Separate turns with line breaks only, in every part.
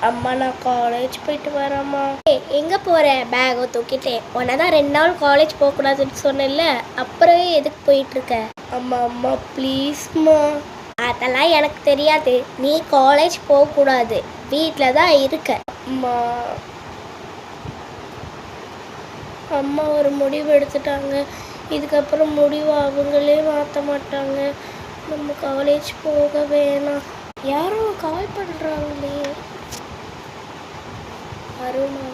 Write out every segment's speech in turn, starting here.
அம்மா நான் காலேஜ் போயிட்டு வரேம்மா. எங்கே போகிறேன்? பேகை தூக்கிட்டே. உன்னை தான் 2 நாள் காலேஜ் போகக்கூடாதுன்னு சொன்னேன்ல, அப்புறம் எதுக்கு போயிட்டுருக்க? அம்மா அம்மா ப்ளீஸ்மா. அதெல்லாம் எனக்கு தெரியாது. நீ காலேஜ் போகக்கூடாது, வீட்டில் தான் இருக்க. அம்மா அம்மா ஒரு முடிவு எடுத்துட்டாங்க. இதுக்கப்புறம் முடிவு அவங்களே மாற்ற மாட்டாங்க. நம்ம காலேஜ் போக வேணாம். யாரும் கால் பண்ணுறாங்களே. அருணா.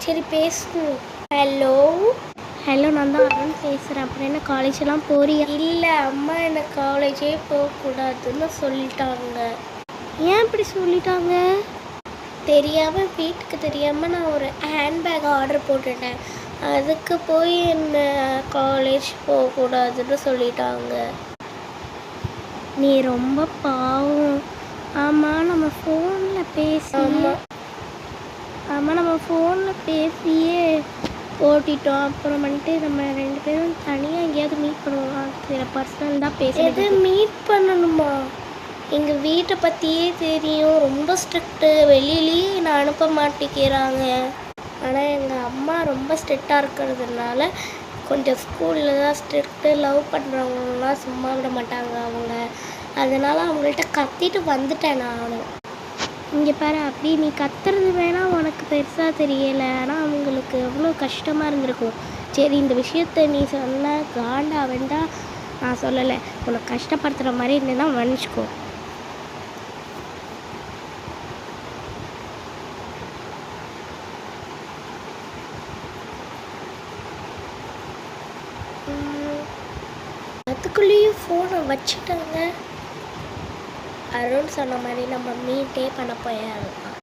சரி பேசணும். ஹலோ ஹலோ, நான் தான் அருண் பேசுகிறேன். அப்புறம் என்ன காலேஜெல்லாம் போறியா? இல்லை, அம்மா என்னை காலேஜே போகக்கூடாதுன்னு சொல்லிட்டாங்க. ஏன் இப்படி சொல்லிட்டாங்க? தெரியாமல், வீட்டுக்கு தெரியாமல் நான் ஒரு ஹேண்ட்பேக் ஆர்டர் போட்டுட்டேன். அதுக்கு போய் என்ன காலேஜ் போகக்கூடாதுன்னு சொல்லிட்டாங்க. நீ ரொம்ப பாவம். ஆமாம், நம்ம ஃபோனில் பேசியே ஓட்டிட்டோம். அப்புறம் வந்துட்டு நம்ம 2 பேரும் தனியாக எங்கேயாவது மீட் பண்ணுவோம். சில பர்சனல் தான் பேசுகிறது. மீட் பண்ணணுமா? எங்கள் வீட்டை பற்றியே தெரியும், ரொம்ப ஸ்ட்ரிக்ட்டு. வெளியிலேயே நான் அனுப்ப மாட்டேங்கிறாங்க. ஆனால் எங்கள் அம்மா ரொம்ப ஸ்ட்ரிக்டாக இருக்கிறதுனால கொஞ்சம் ஸ்கூலில் தான் ஸ்ட்ரிக்ட்டு. லவ் பண்ணுறவங்களாம் சும்மா விட மாட்டாங்க அவங்க. அதனால் அவங்கள்ட்ட கத்திட்டு வந்துட்டேன் நானும். இங்கே பாரு, அப்படி நீ கத்துறது வேணால் உனக்கு பெருசாக தெரியலை, ஆனால் அவங்களுக்கு எவ்வளோ கஷ்டமாக இருந்திருக்கும். சரி, இந்த விஷயத்த நீ சொன்ன காண்டா வேண்டாம், நான் சொல்லலை. உனக்கு கஷ்டப்படுத்துகிற மாதிரி இருந்தேன்னா மன்னிச்சிக்கோ. அதுக்குள்ளேயும் ஃபோனை வச்சுட்டாங்க. அருண் சொன்ன மாதிரி நம்ம மீட்டே பண்ண போயாருப்பா.